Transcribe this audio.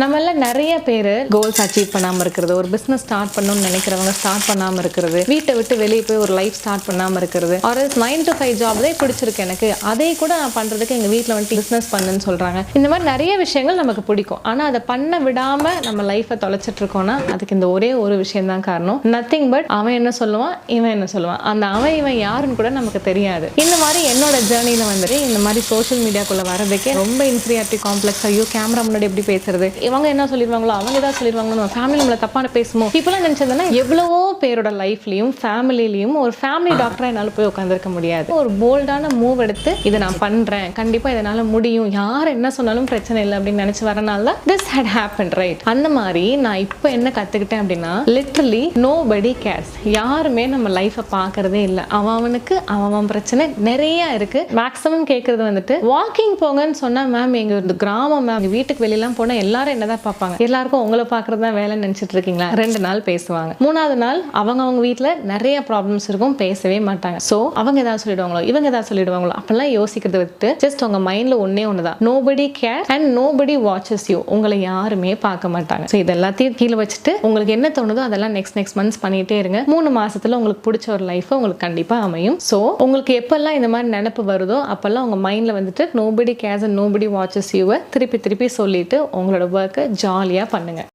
நம்மள நிறைய பேர் கோல்ஸ் அச்சீவ் பண்ணாமல் இருக்கிறது, ஒரு பிஸ்னஸ் ஸ்டார்ட் பண்ணணும்னு நினைக்கிறவங்க ஸ்டார்ட் பண்ணாமல் இருக்கிறது, வீட்டை விட்டு வெளியே போய் ஒரு லைஃப் ஸ்டார்ட் பண்ணாமல் இருக்கிறது, ஒரு 9 to 5 ஜாப் தான் பிடிச்சிருக்கு எனக்கு, அதை கூட நான் பண்ணுறதுக்கு எங்கள் வீட்டில் வந்துட்டு பிஸ்னஸ் பண்ணுன்னு சொல்கிறாங்க. இந்த மாதிரி நிறைய விஷயங்கள் நமக்கு பிடிக்கும். ஆனால் அதை பண்ண விடாமல் நம்ம லைஃப்பை தொலைச்சிட்டு இருக்கோம்னா அதுக்கு இந்த ஒரே ஒரு விஷயம் தான் காரணம். நத்திங் பட் அவன் என்ன சொல்லுவான், இவன் என்ன சொல்லுவான், அந்த அவன் இவன் யாருன்னு கூட நமக்கு தெரியாது. இந்த மாதிரி என்னோட ஜேர்னியில் வந்துட்டு இந்த மாதிரி சோஷியல் மீடியாக்குள்ளே வரதுக்கே ரொம்ப இன்ஃபீரியாரிட்டி காம்ப்ளெக்ஸ். ஐயோ கேமரா முன்னாடி எப்படி பேசுறது, இவங்க என்ன சொல்லிடுவாங்களோ, அவங்க தான் சொல்லிடுவாங்களோ, நம்ம ஃபேமிலி நம்மளை தப்பான பேசுமோ, இப்பெல்லாம் நினைச்சதுன்னா எவ்வளவோ பேரோட லைஃப்லையும் ஃபேமிலிலையும் ஒரு ஃபேமிலி டாக்டரா என்னால் போய் உட்காந்துருக்க முடியாது. ஒரு போல்டான மூவ் எடுத்து இதை நான் பண்றேன், கண்டிப்பா இதனால முடியும், யார் என்ன சொன்னாலும் பிரச்சனை இல்லை அப்படின்னு நினைச்சு வரனால திஸ் ஹேட் ஹேப்பன் ரைட். அந்த மாதிரி நான் இப்போ என்ன கத்துக்கிட்டேன் அப்படின்னா, லிட்டரலி நோபடி கேர்ஸ். யாருமே நம்ம லைஃபை பார்க்கறதே இல்லை. அவனுக்கு அவன் பிரச்சனை நிறைய இருக்கு. மேக்ஸிமம் கேட்கறது வந்துட்டு வாக்கிங் போங்கன்னு சொன்னா, மேம் எங்க கிராமம் மேம், வீட்டுக்கு வெளியெல்லாம் போனா எல்லாரும் என்னதான் பார்ப்பாங்க, எல்லாருக்கும் உங்களை பார்க்கறது தான் வேலைன்னு நினைச்சிட்டு இருக்கீங்களா. 2 நாள் பேசுவாங்க, 3ஆவது நாள் அவங்க வீட்டுல நிறைய ப்ராப்ளம்ஸ் இருக்கும், பேசவே மாட்டாங்க. சோ அவங்க ஏதாவது சொல்லிடுவாங்களோ, இவங்க ஏதாவது சொல்லிடுவாங்களோ, அப்பெல்லாம் யோசிக்கிறத விட்டு ஜஸ்ட் உங்க மைண்ட்ல ஒண்ணுதான், nobody care and nobody watches you. உங்களை யாருமே பார்க்க மாட்டாங்க. ஸோ இது எல்லாத்தையும் கீழே வச்சுட்டு உங்களுக்கு என்ன தோணுதோ அதெல்லாம் நெக்ஸ்ட் மந்த்ஸ் பண்ணிட்டே இருங்க. 3 மாசத்துல உங்களுக்கு பிடிச்ச ஒரு லைஃப் உங்களுக்கு கண்டிப்பா அமையும். ஸோ உங்களுக்கு எப்பெல்லாம் இந்த மாதிரி நினைப்பு வருதோ அப்பெல்லாம் உங்க மைண்ட்ல வந்துட்டு nobody cares and nobody watches யூவை திருப்பி திருப்பி சொல்லிட்டு உங்களோட ஒர்க்கை ஜாலியாக பண்ணுங்க.